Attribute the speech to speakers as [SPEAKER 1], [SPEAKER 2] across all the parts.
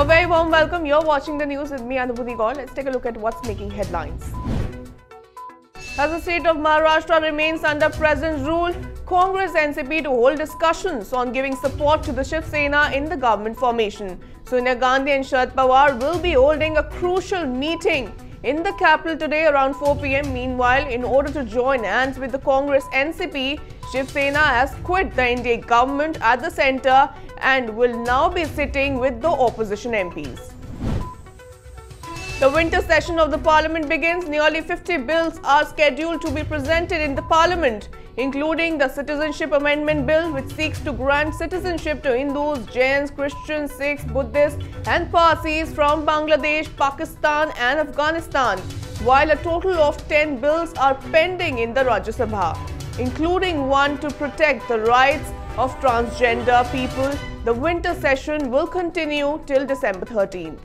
[SPEAKER 1] A very warm welcome. You're watching the news with me, Anubhuti Gaur. Let's take a look at what's making headlines. As the state of Maharashtra remains under President's rule, Congress NCP to hold discussions on giving support to the Shiv Sena in the government formation. Sonia Gandhi and Sharad Pawar will be holding a crucial meeting in the capital today around 4 p.m. Meanwhile, in order to join hands with the Congress NCP, Shiv Sena has quit the NDA government at the centre and will now be sitting with the opposition MPs. The winter session of the parliament begins. Nearly 50 bills are scheduled to be presented in the parliament, including the Citizenship Amendment Bill, which seeks to grant citizenship to Hindus, Jains, Christians, Sikhs, Buddhists and Parsis from Bangladesh, Pakistan and Afghanistan, while a total of 10 bills are pending in the Rajya Sabha, including one to protect the rights of transgender people. The winter session will continue till December 13th.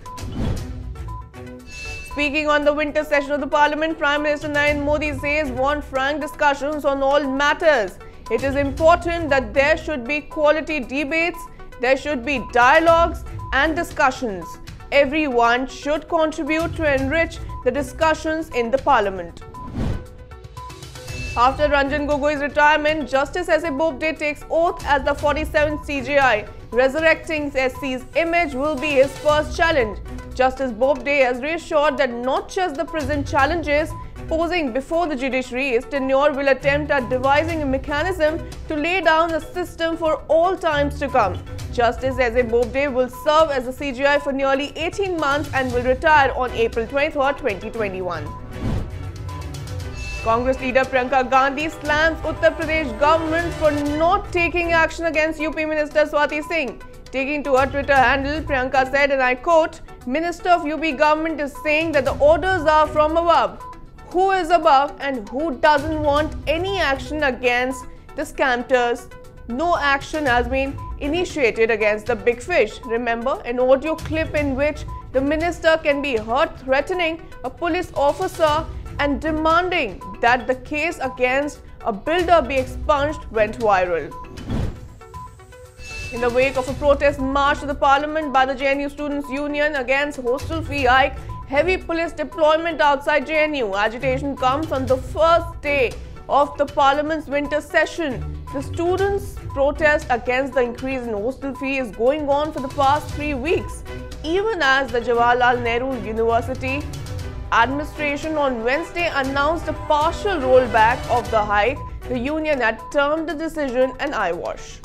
[SPEAKER 1] Speaking on the winter session of the parliament, Prime Minister Narendra Modi says want frank discussions on all matters. It is important that there should be quality debates, there should be dialogues and discussions. Everyone should contribute to enrich the discussions in the parliament. After Ranjan Gogoi's retirement, Justice S.A. Bobde takes oath as the 47th CJI. Resurrecting SC's image will be his first challenge. Justice Bobde has reassured that not just the present challenges posing before the judiciary, his tenure will attempt at devising a mechanism to lay down a system for all times to come. Justice S.A. Bobde will serve as a CJI for nearly 18 months and will retire on April 23, 2021. Congress leader Priyanka Gandhi slams Uttar Pradesh government for not taking action against UP Minister Swati Singh. Taking to her Twitter handle, Priyanka said, and I quote, "Minister of UP government is saying that the orders are from above. Who is above and who doesn't want any action against the scammers? No action has been initiated against the big fish." Remember, an audio clip in which the minister can be heard threatening a police officer and demanding that the case against a builder be expunged went viral. In the wake of a protest march to the parliament by the JNU Students' Union against hostel fee hike, heavy police deployment outside JNU. Agitation comes on the first day of the parliament's winter session. The students' protest against the increase in hostel fee is going on for the past 3 weeks, even as the Jawaharlal Nehru University administration on Wednesday announced a partial rollback of the hike. The union had termed the decision an eyewash.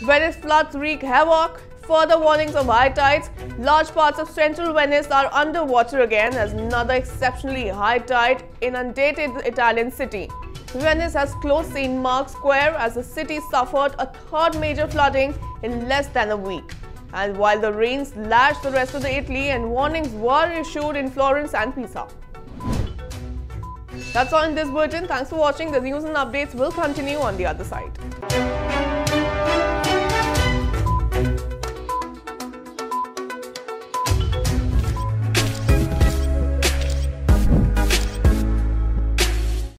[SPEAKER 1] Venice floods wreak havoc. Further warnings of high tides. Large parts of central Venice are underwater again as another exceptionally high tide inundated the Italian city. Venice has closed St. Mark's Square as the city suffered a third major flooding in less than a week. And while the rains lashed the rest of Italy and warnings were issued in Florence and Pisa. That's all in this bulletin. Thanks for watching. The news and updates will continue on the other side.